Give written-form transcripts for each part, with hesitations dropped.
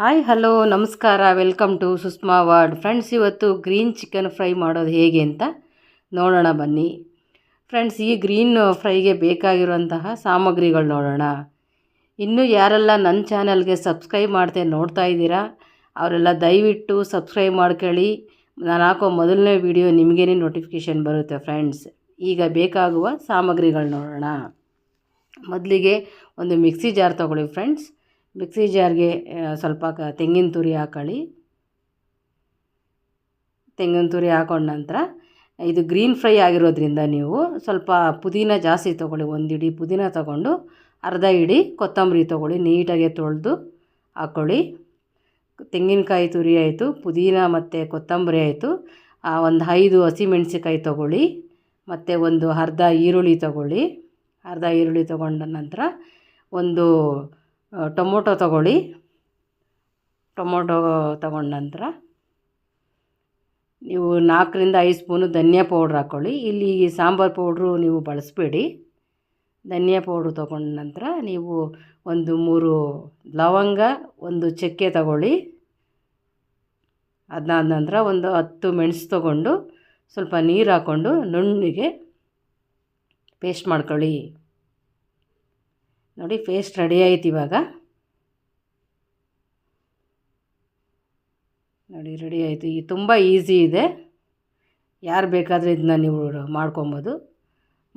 Hi hello ನಮಸ್ಕಾರ, welcome to Sushma world. Friends, ಇವತ್ತು green chicken fry ಮಾಡೋದು ಹೇಗೆ ಅಂತ ನೋಡೋಣ ಬನ್ನಿ. ಫ್ರೆಂಡ್ಸ್, ಈ ಗ್ರೀನ್ ಫ್ರೈಗೆ ಬೇಕಾಗಿರುವಂತಹ ಸಾಮಗ್ರಿಗಳು ನೋಡೋಣ. ಇನ್ನೂ ಯಾರೆಲ್ಲ ನನ್ನ ಚಾನಲ್ಗೆ ಸಬ್ಸ್ಕ್ರೈಬ್ ಮಾಡ್ದೆ ನೋಡ್ತಾ ಇದ್ದೀರಾ ಅವರೆಲ್ಲ ದಯವಿಟ್ಟು ಸಬ್ಸ್ಕ್ರೈಬ್ ಮಾಡ್ಕೊಳ್ಳಿ. ನಾನು ಹಾಕೋ ಮೊದಲನೇ ವಿಡಿಯೋ ನಿಮಗೇನೆ ನೋಟಿಫಿಕೇಷನ್ ಬರುತ್ತೆ. ಫ್ರೆಂಡ್ಸ್, ಈಗ ಬೇಕಾಗುವ ಸಾಮಗ್ರಿಗಳು ನೋಡೋಣ. ಮೊದಲಿಗೆ ಒಂದು ಮಿಕ್ಸಿ ಜಾರ್ ತೊಗೊಳ್ಳಿ ಫ್ರೆಂಡ್ಸ್. ಮಿಕ್ಸಿ ಜಾರ್ಗೆ ಸ್ವಲ್ಪ ತೆಂಗಿನ ತುರಿ ಹಾಕೊಳ್ಳಿ. ತೆಂಗಿನ ತುರಿ ಹಾಕೊಂಡ ನಂತರ ಇದು ಗ್ರೀನ್ ಫ್ರೈ ಆಗಿರೋದ್ರಿಂದ ನೀವು ಸ್ವಲ್ಪ ಪುದೀನ ಜಾಸ್ತಿ ತೊಗೊಳ್ಳಿ. ಒಂದು ಇಡೀ ಪುದೀನ ತೊಗೊಂಡು ಅರ್ಧ ಇಡೀ ಕೊತ್ತಂಬರಿ ತೊಗೊಳ್ಳಿ, ನೀಟಾಗಿ ತೊಳೆದು ಹಾಕ್ಕೊಳ್ಳಿ. ತೆಂಗಿನಕಾಯಿ ತುರಿ ಆಯಿತು, ಪುದೀನ ಮತ್ತು ಕೊತ್ತಂಬರಿ ಆಯಿತು. ಒಂದು 5 ಹಸಿಮೆಣಸಿಕಾಯಿ ತೊಗೊಳ್ಳಿ, ಮತ್ತು ಒಂದು ಅರ್ಧ ಈರುಳ್ಳಿ ತೊಗೊಳ್ಳಿ. ಅರ್ಧ ಈರುಳ್ಳಿ ತೊಗೊಂಡ ನಂತರ ಒಂದು ಟೊಮೊಟೊ ತೊಗೊಳ್ಳಿ. ಟೊಮೊಟೊ ತೊಗೊಂಡ ನಂತರ ನೀವು 4ರಿಂದ 5 ಸ್ಪೂನು ಧನಿಯಾ ಪೌಡ್ರ್ ಹಾಕ್ಕೊಳ್ಳಿ. ಇಲ್ಲಿ ಸಾಂಬಾರು ಪೌಡ್ರು ನೀವು ಬಳಸಬೇಡಿ. ಧನಿಯಾ ಪೌಡ್ರು ತೊಗೊಂಡ ನಂತರ ನೀವು ಒಂದು 3 ಲವಂಗ, ಒಂದು ಚಕ್ಕೆ ತಗೊಳ್ಳಿ. ಅದಾದ ನಂತರ ಒಂದು 10 ಮೆಣಸು ತೊಗೊಂಡು ಸ್ವಲ್ಪ ನೀರು ಹಾಕ್ಕೊಂಡು ನುಣ್ಣಗೆ ಪೇಸ್ಟ್ ಮಾಡ್ಕೊಳ್ಳಿ. ನೋಡಿ, ಪೇಸ್ಟ್ ರೆಡಿ ಆಯ್ತು. ಇವಾಗ ನೋಡಿ, ರೆಡಿ ಆಯಿತು. ಈ ತುಂಬ ಈಸಿ ಇದೆ, ಯಾರು ಬೇಕಾದರೆ ಇದನ್ನ ನೀವು ಮಾಡ್ಕೊಬೋದು.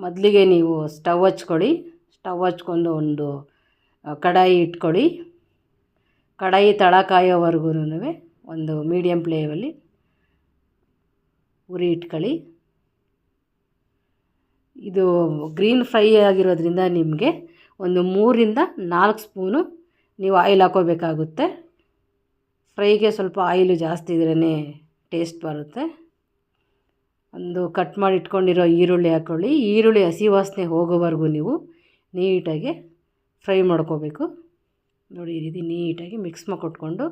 ಮೊದಲಿಗೆ ನೀವು ಸ್ಟವ್ ಹಚ್ಕೊಳ್ಳಿ. ಸ್ಟವ್ ಹಚ್ಕೊಂಡು ಒಂದು ಕಡಾಯಿ ಇಟ್ಕೊಳ್ಳಿ. ಕಡಾಯಿ ತಳ ಕಾಯೋವರೆಗೂ ಒಂದು ಮೀಡಿಯಮ್ ಫ್ಲೇಮಲ್ಲಿ ಉರಿ ಇಟ್ಕೊಳ್ಳಿ. ಇದು ಗ್ರೀನ್ ಫ್ರೈ ಆಗಿರೋದ್ರಿಂದ ನಿಮಗೆ ಒಂದು 3ರಿಂದ 4 ಸ್ಪೂನು ನೀವು ಆಯಿಲ್ ಹಾಕೋಬೇಕಾಗುತ್ತೆ. ಫ್ರೈಗೆ ಸ್ವಲ್ಪ ಆಯಿಲು ಜಾಸ್ತಿ ಇದ್ರೇ ಟೇಸ್ಟ್ ಬರುತ್ತೆ. ಒಂದು ಕಟ್ ಮಾಡಿ ಇಟ್ಕೊಂಡಿರೋ ಈರುಳ್ಳಿ ಹಾಕ್ಕೊಳ್ಳಿ. ಈರುಳ್ಳಿ ಹಸಿ ವಾಸನೆ ಹೋಗೋವರೆಗೂ ನೀವು ನೀಟಾಗಿ ಫ್ರೈ ಮಾಡ್ಕೋಬೇಕು. ನೋಡಿ, ಈ ರೀತಿ ನೀಟಾಗಿ ಮಿಕ್ಸ್ ಮಾಡಿಕೊಟ್ಕೊಂಡು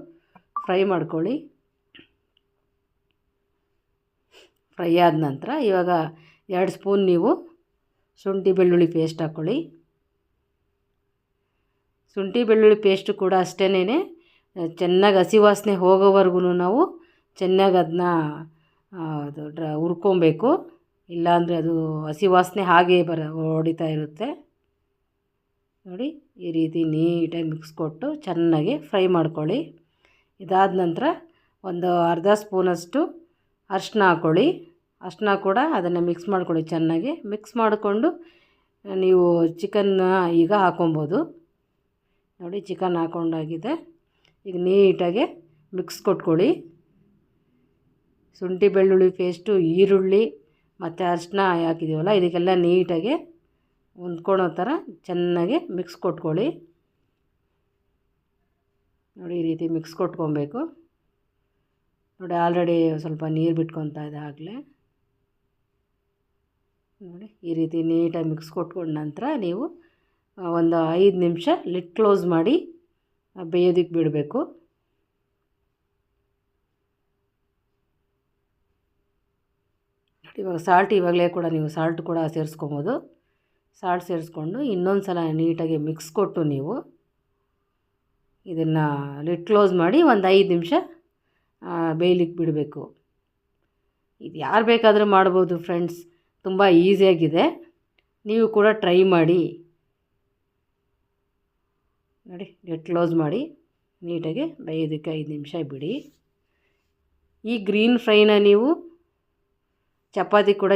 ಫ್ರೈ ಮಾಡ್ಕೊಳ್ಳಿ. ಫ್ರೈ ಆದ ನಂತರ ಇವಾಗ 2 ಸ್ಪೂನ್ ನೀವು ಶುಂಠಿ ಬೆಳ್ಳುಳ್ಳಿ ಪೇಸ್ಟ್ ಹಾಕ್ಕೊಳ್ಳಿ. ಶುಂಠಿ ಬೆಳ್ಳುಳ್ಳಿ ಪೇಸ್ಟು ಕೂಡ ಅಷ್ಟೇನೆ ಚೆನ್ನಾಗಿ ಹಸಿ ವಾಸನೆ ಹೋಗೋವರೆಗೂ ನಾವು ಚೆನ್ನಾಗಿ ಅದನ್ನ ಹುರ್ಕೊಬೇಕು. ಇಲ್ಲಾಂದರೆ ಅದು ಹಸಿ ವಾಸನೆ ಹಾಗೇ ಹೊಡಿತಾ ಇರುತ್ತೆ. ನೋಡಿ, ಈ ರೀತಿ ನೀಟಾಗಿ ಮಿಕ್ಸ್ ಕೊಟ್ಟು ಚೆನ್ನಾಗಿ ಫ್ರೈ ಮಾಡ್ಕೊಳ್ಳಿ. ಇದಾದ ನಂತರ ಒಂದು ಅರ್ಧ ಸ್ಪೂನಷ್ಟು ಅರಿಶಿನ ಹಾಕ್ಕೊಳ್ಳಿ. ಅರಿಶಿನ ಕೂಡ ಅದನ್ನು ಮಿಕ್ಸ್ ಮಾಡ್ಕೊಳ್ಳಿ. ಚೆನ್ನಾಗಿ ಮಿಕ್ಸ್ ಮಾಡಿಕೊಂಡು ನೀವು ಚಿಕನ್ನ ಈಗ ಹಾಕೊಬೋದು. ನೋಡಿ, ಚಿಕನ್ ಹಾಕ್ಕೊಂಡಾಗಿದೆ. ಈಗ ನೀಟಾಗಿ ಮಿಕ್ಸ್ ಕೊಟ್ಕೊಳ್ಳಿ. ಶುಂಠಿ ಬೆಳ್ಳುಳ್ಳಿ ಪೇಸ್ಟು, ಈರುಳ್ಳಿ ಮತ್ತು ಅರಿಶಿನ ಹಾಕಿದ್ದೀವಲ್ಲ, ಇದಕ್ಕೆಲ್ಲ ನೀಟಾಗಿ ಹೊಂದ್ಕೊಳ್ಳೋ ಥರ ಚೆನ್ನಾಗಿ ಮಿಕ್ಸ್ ಕೊಟ್ಕೊಳ್ಳಿ. ನೋಡಿ, ಈ ರೀತಿ ಮಿಕ್ಸ್ ಕೊಟ್ಕೊಬೇಕು. ನೋಡಿ, ಆಲ್ರೆಡಿ ಸ್ವಲ್ಪ ನೀರು ಬಿಟ್ಕೊತಾ ಇದೆ ಆಗಲೇ. ನೋಡಿ, ಈ ರೀತಿ ನೀಟಾಗಿ ಮಿಕ್ಸ್ ಕೊಟ್ಕೊಂಡ ನಂತರ ನೀವು ಒಂದು 5 ನಿಮಿಷ ಲಿಡ್ ಕ್ಲೋಸ್ ಮಾಡಿ ಬೇಯೋದಕ್ಕೆ ಬಿಡಬೇಕು. ನೋಡಿ, ಇವಾಗ ಸಾಲ್ಟ್ ಇವಾಗಲೇ ಕೂಡ ನೀವು ಸಾಲ್ಟ್ ಕೂಡ ಸೇರಿಸ್ಕೊಬೋದು. ಸಾಲ್ಟ್ ಸೇರಿಸ್ಕೊಂಡು ಇನ್ನೊಂದು ಸಲ ನೀಟಾಗಿ ಮಿಕ್ಸ್ ಕೊಟ್ಟು ನೀವು ಇದನ್ನು ಲಿಡ್ ಕ್ಲೋಸ್ ಮಾಡಿ ಒಂದು 5 ನಿಮಿಷ ಬೇಯಲಿಕ್ಕೆ ಬಿಡಬೇಕು. ಇದು ಯಾರು ಬೇಕಾದರೂ ಮಾಡ್ಬೋದು ಫ್ರೆಂಡ್ಸ್, ತುಂಬ ಈಸಿಯಾಗಿದೆ. ನೀವು ಕೂಡ ಟ್ರೈ ಮಾಡಿ. ನೋಡಿ, ಲಿಡ್ ಕ್ಲೋಸ್ ಮಾಡಿ ನೀಟಾಗಿ ಬೇಯೋದಕ್ಕೆ 5 ನಿಮಿಷ ಬಿಡಿ. ಈ ಗ್ರೀನ್ ಫ್ರೈನ ನೀವು ಚಪಾತಿ ಕೂಡ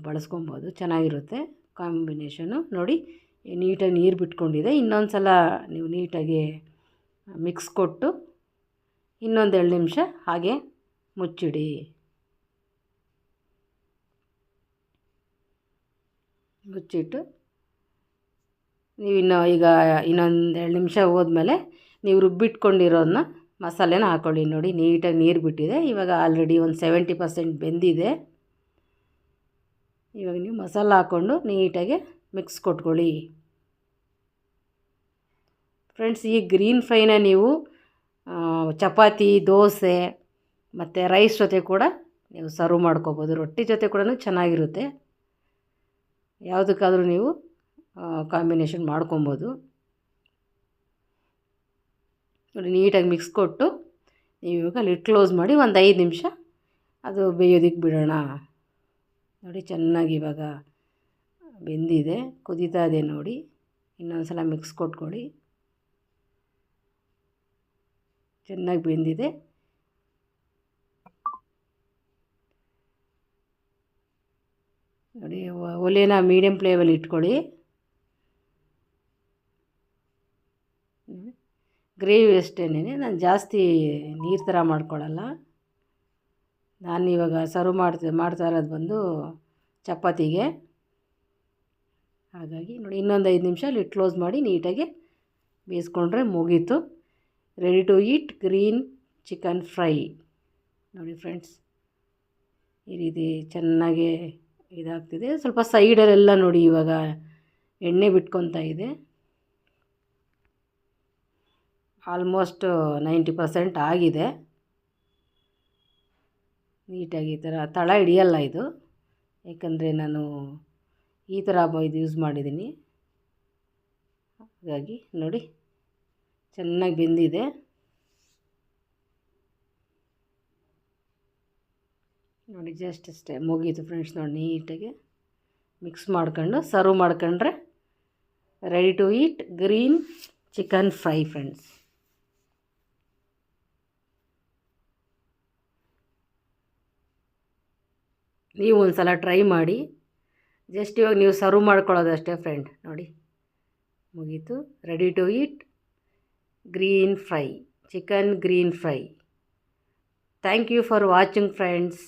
ಬಳಸ್ಕೊಬೋದು, ಚೆನ್ನಾಗಿರುತ್ತೆ ಕಾಂಬಿನೇಷನು. ನೋಡಿ, ನೀಟಾಗಿ ನೀರು ಬಿಟ್ಕೊಂಡಿದೆ. ಇನ್ನೊಂದು ಸಲ ನೀವು ನೀಟಾಗಿ ಮಿಕ್ಸ್ ಕೊಟ್ಟು ಇನ್ನೊಂದು 2 ನಿಮಿಷ ಹಾಗೆ ಮುಚ್ಚಿಡಿ. ಮುಚ್ಚಿಟ್ಟು ನೀವು ಈಗ ಇನ್ನೊಂದು 2 ನಿಮಿಷ ಹೋದ್ಮೇಲೆ ನೀವು ರುಬ್ಬಿಟ್ಕೊಂಡಿರೋದನ್ನ ಮಸಾಲೆನ ಹಾಕ್ಕೊಳ್ಳಿ. ನೋಡಿ, ನೀಟಾಗಿ ನೀರು ಬಿಟ್ಟಿದೆ. ಇವಾಗ ಆಲ್ರೆಡಿ ಒಂದು 70% ಬೆಂದಿದೆ. ಇವಾಗ ನೀವು ಮಸಾಲ ಹಾಕ್ಕೊಂಡು ನೀಟಾಗಿ ಮಿಕ್ಸ್ ಕೊಟ್ಕೊಳ್ಳಿ. ಫ್ರೆಂಡ್ಸ್, ಈ ಗ್ರೀನ್ ಫ್ರೈನ ನೀವು ಚಪಾತಿ, ದೋಸೆ ಮತ್ತು ರೈಸ್ ಜೊತೆ ಕೂಡ ನೀವು ಸರ್ವ್ ಮಾಡ್ಕೋಬೋದು. ರೊಟ್ಟಿ ಜೊತೆ ಕೂಡ ಚೆನ್ನಾಗಿರುತ್ತೆ. ಯಾವುದಕ್ಕಾದರೂ ನೀವು ಕಾಂಬಿನೇಷನ್ ಮಾಡ್ಕೊಬೋದು. ನೋಡಿ ನೀಟಾಗಿ ಮಿಕ್ಸ್ ಕೊಟ್ಟು ನೀವು ಇವಾಗ ಲಿಡ್ ಕ್ಲೋಸ್ ಮಾಡಿ ಒಂದು 5 ನಿಮಿಷ ಅದು ಬೇಯೋದಕ್ಕೆ ಬಿಡೋಣ. ನೋಡಿ ಚೆನ್ನಾಗಿ ಇವಾಗ ಬೆಂದಿದೆ, ಕುದೀತಾ ಇದೆ ನೋಡಿ. ಇನ್ನೊಂದು ಸಲ ಮಿಕ್ಸ್ ಕೊಟ್ಕೊಳ್ಳಿ. ಚೆನ್ನಾಗಿ ಬೆಂದಿದೆ. ನೋಡಿ ಒಲೆನ ಮೀಡಿಯಮ್ ಫ್ಲೇಮಲ್ಲಿ ಇಟ್ಕೊಳ್ಳಿ. ಗ್ರೇವಿ ಅಷ್ಟೇನೆ, ನಾನು ಜಾಸ್ತಿ ನೀರು ಥರ ಮಾಡ್ಕೊಳ್ಳಲ್ಲ. ನಾನು ಇವಾಗ ಸರ್ವ್ ಮಾಡ್ತಾ ಇರೋದು ಬಂದು ಚಪಾತಿಗೆ. ಹಾಗಾಗಿ ನೋಡಿ ಇನ್ನೊಂದು 5 ನಿಮಿಷ ಲಿಡ್ ಕ್ಲೋಸ್ ಮಾಡಿ ನೀಟಾಗಿ ಬೇಯಿಸ್ಕೊಂಡ್ರೆ ಮುಗೀತು. Ready to eat green chicken fry. ನೋಡಿ ಫ್ರೆಂಡ್ಸ್, ಈ ರೀತಿ ಚೆನ್ನಾಗಿ ಇದಾಗ್ತಿದೆ. ಸ್ವಲ್ಪ ಸೈಡಲ್ಲೆಲ್ಲ ನೋಡಿ ಇವಾಗ ಎಣ್ಣೆ ಬಿಟ್ಕೊತಾ ಇದೆ. ಆಲ್ಮೋಸ್ಟ್ 90% ಆಗಿದೆ. ನೀಟಾಗಿ ಈ ಥರ ತಳ ಹಿಡಿಯಲ್ಲ ಇದು, ಏಕೆಂದರೆ ನಾನು ಈ ಥರ ಇದು ಯೂಸ್ ಮಾಡಿದ್ದೀನಿ. ಹಾಗಾಗಿ ನೋಡಿ ಚೆನ್ನಾಗಿ ಬೆಂದಿದೆ. ನೋಡಿ ಜಸ್ಟ್ ಅಷ್ಟೇ ಮುಗೀತು ಫ್ರೆಂಡ್ಸ್. ನೋಡಿ ನೀಟಾಗಿ ಮಿಕ್ಸ್ ಮಾಡ್ಕೊಂಡು ಸರ್ವ್ ಮಾಡ್ಕೊಂಡ್ರೆ ready to eat green chicken fry friends. ನೀವು ಒಂದು ಸಲ ಟ್ರೈ ಮಾಡಿ. ಜಸ್ಟ್ ಇವಾಗ ನೀವು ಸರ್ವ್ ಮಾಡ್ಕೊಳ್ಳೋದಷ್ಟೇ ಫ್ರೆಂಡ್. ನೋಡಿ ಮುಗೀತು. Ready to eat green fry, chicken green fry. Thank you for watching friends.